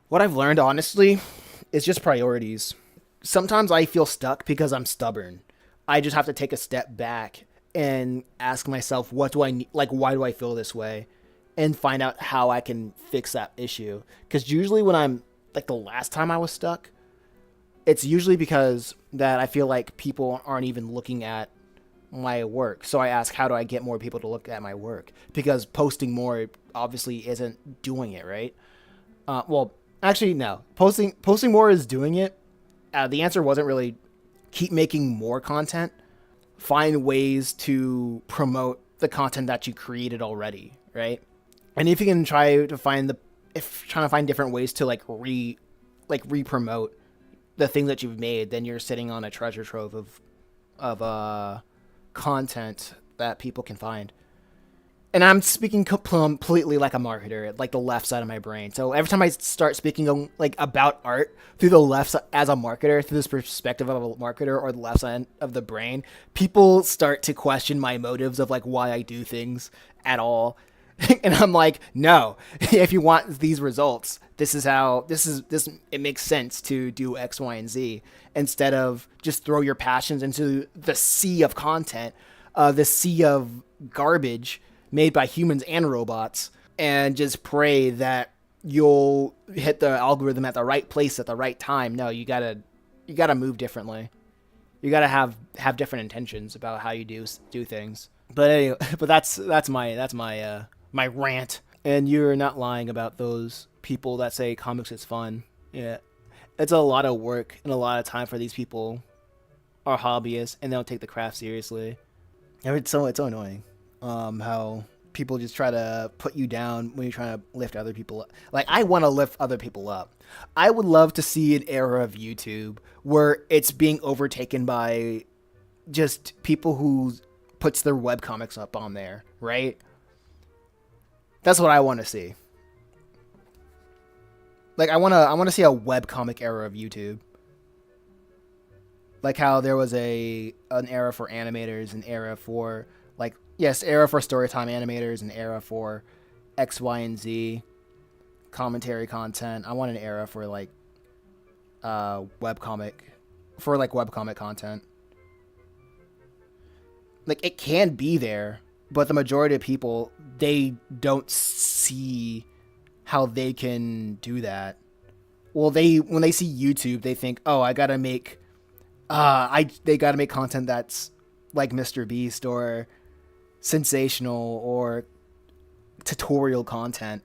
What I've learned, honestly, is just priorities. Sometimes I feel stuck because I'm stubborn. I just have to take a step back and ask myself, what do I need? Like, why do I feel this way? And find out how I can fix that issue. Because usually, when I'm like the last time I was stuck, it's usually because that I feel like people aren't even looking at my work. So I ask, how do I get more people to look at my work? Because posting more obviously isn't doing it, right? Well, actually, no. Posting more is doing it. The answer wasn't really keep making more content. Find ways to promote the content that you created already, right? And if you can try to find the if trying to find different ways to like re promote the things that you've made, then you're sitting on a treasure trove of content that people can find. And I'm speaking completely like a marketer, like the left side of my brain. So every time I start speaking like about art through the left as a marketer, through this perspective of a marketer or the left side of the brain, people start to question my motives of like why I do things at all. And I'm like, no, if you want these results, this is how this it makes sense to do X, Y, and Z instead of just throw your passions into the sea of content, the sea of garbage made by humans and robots, and just pray that you'll hit the algorithm at the right place at the right time. No, you gotta move differently. You gotta have different intentions about how you do things. But anyway, but that's my rant. And you're not lying about those people that say comics is fun. Yeah, it's a lot of work and a lot of time for these people are hobbyists and they don't take the craft seriously. And it's so annoying. How people just try to put you down when you're trying to lift other people up. Like I want to lift other people up. I would love to see an era of YouTube where it's being overtaken by just people who puts their webcomics up on there, right? That's what I want to see. Like I want to see a webcomic era of YouTube. Like how there was an era for animators, an era for like yes, era for storytime animators, an era for X, Y, and Z commentary content. I want an era for like webcomic webcomic content. Like it can be there, but the majority of people they don't see how they can do that. Well, they when they see YouTube, they think, "Oh, I got to make I they got to make content that's like Mr. Beast or sensational or tutorial content."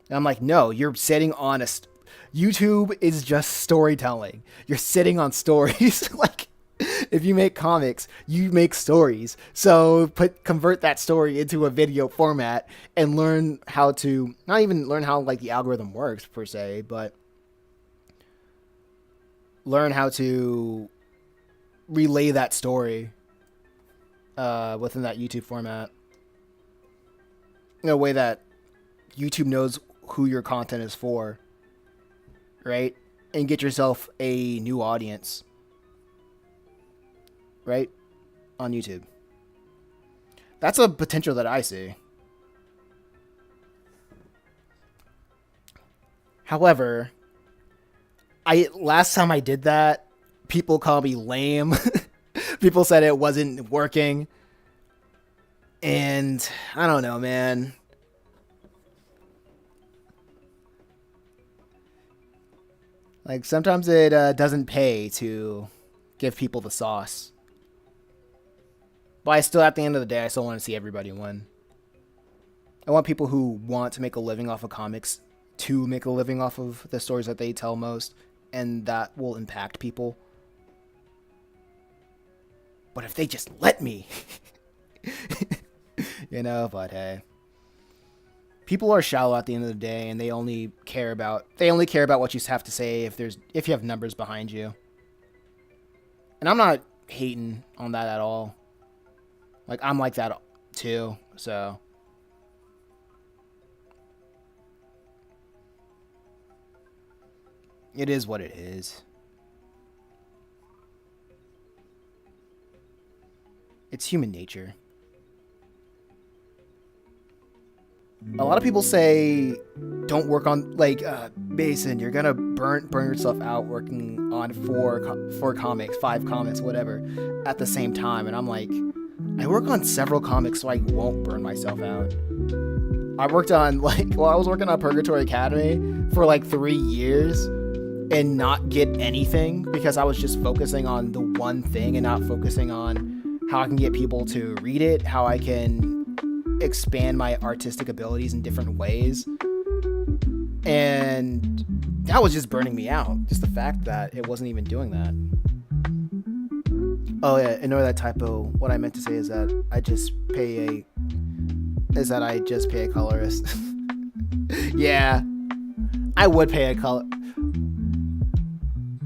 And I'm like, "No, you're sitting on YouTube is just storytelling. You're sitting on stories like if you make comics, you make stories. So convert that story into a video format and learn how to not even learn how like the algorithm works per se, but learn how to relay that story within that YouTube format in a way that YouTube knows who your content is for, right? And get yourself a new audience, right? On YouTube. That's a potential that I see. However, I last time I did that, people called me lame. People said it wasn't working, and I don't know, man. Like sometimes it doesn't pay to give people the sauce. But I still, at the end of the day, I still want to see everybody win. I want people who want to make a living off of comics to make a living off of the stories that they tell most, and that will impact people. But if they just let me, but hey, people are shallow at the end of the day, and they only care about what you have to say if you have numbers behind you. And I'm not hating on that at all. Like I'm like that too. So it is what it is. It's human nature. A lot of people say don't work on like Mason, you're gonna burn yourself out working on four comics, 5 comics, whatever, at the same time. And I'm like, I work on several comics so I won't burn myself out. I worked on I was working on Purgatory Academy for like 3 years and not get anything because I was just focusing on the one thing and not focusing on how I can get people to read it, how I can expand my artistic abilities in different ways. And that was just burning me out. Just the fact that it wasn't even doing that. Oh yeah, ignore that typo. What I meant to say is that I just pay a colorist. Yeah, I would pay a color.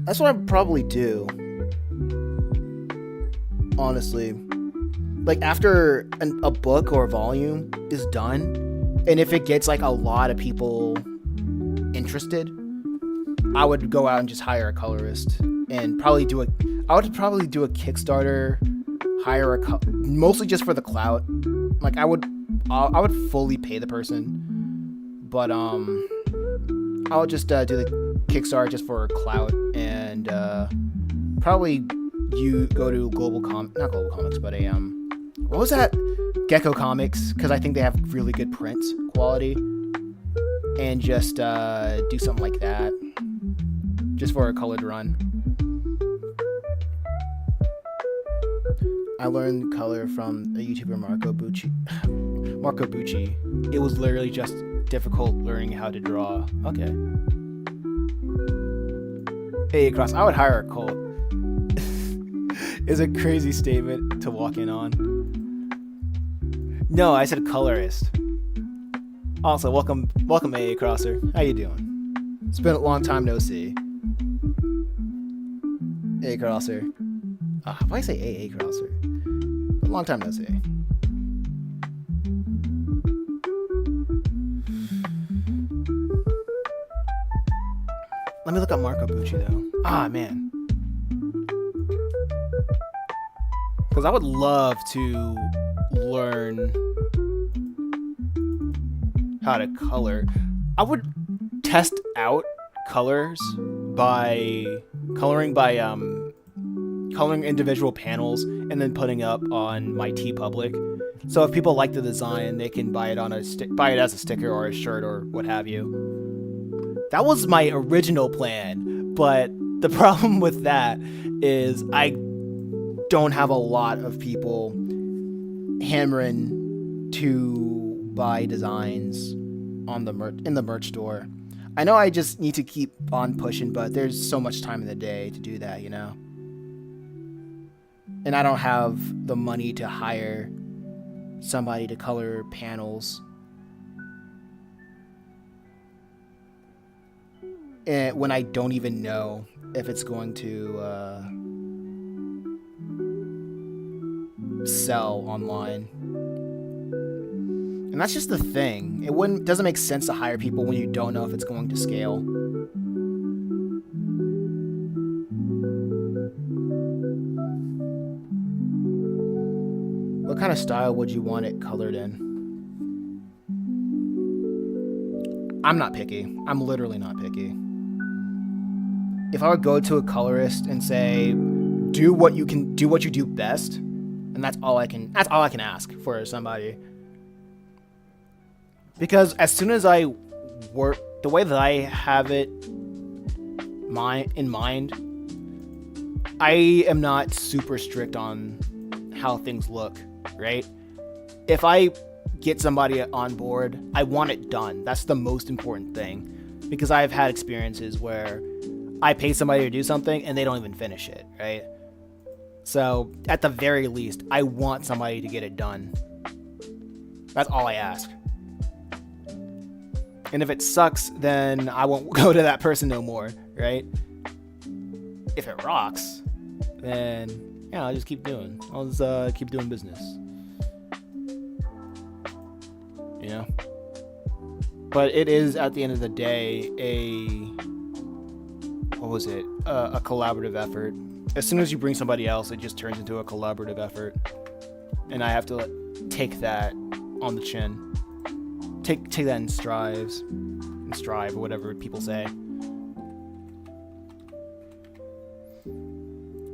That's what I'd probably do. Honestly. Like after a book or a volume is done, and if it gets like a lot of people interested, I would go out and just hire a colorist and probably do a Kickstarter, hire mostly just for the clout. Like I would fully pay the person, but I would just do the Kickstarter just for clout, and probably you go to not Global Comics, but what was that? Gecko Comics, because I think they have really good print quality, and just do something like that, just for a colored run. I learned color from a YouTuber, Marco Bucci. It was literally just difficult learning how to draw. Okay. Hey, Cross, I would hire a cult. Is a crazy statement to walk in on. No, I said colorist. Also, welcome AA Crosser. How you doing? It's been a long time no see. AA Crosser. Why say AA Crosser? A long time no see. Let me look up Marco Bucci though. Man. Because I would love to learn how to color. I would test out colors by coloring individual panels and then putting up on my TeePublic. So if people like the design, they can buy it as a sticker or a shirt or what have you. That was my original plan, but the problem with that is I don't have a lot of people hammering to buy designs on in the merch store. I know I just need to keep on pushing, but there's so much time in the day to do that, you know? And I don't have the money to hire somebody to color panels. And when I don't even know if it's going to sell online. And that's just the thing. It doesn't make sense to hire people when you don't know if it's going to scale. What kind of style would you want it colored in? I'm not picky. I'm literally not picky. If I would go to a colorist and say, do what you do best, and that's all I can ask for somebody. Because as soon as I work the way that I have it in mind, I am not super strict on how things look, right? If I get somebody on board, I want it done. That's the most important thing. Because I've had experiences where I pay somebody to do something and they don't even finish it, right? So at the very least, I want somebody to get it done. That's all I ask. And if it sucks, then I won't go to that person no more, right? If it rocks, then yeah, I'll just keep doing. I'll just keep doing business. You know? But it is, at the end of the day, a collaborative effort. As soon as you bring somebody else, it just turns into a collaborative effort. And I have to take that on the chin. take that in strive, or whatever people say.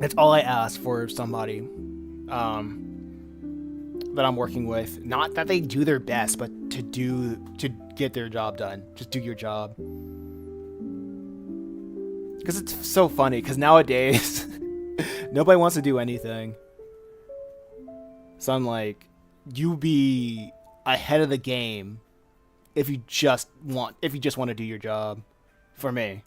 That's all I ask for somebody that I'm working with. Not that they do their best, but to get their job done. Just do your job. Because it's so funny. Because nowadays, nobody wants to do anything. So I'm like, you be ahead of the game if you just want to do your job. For me.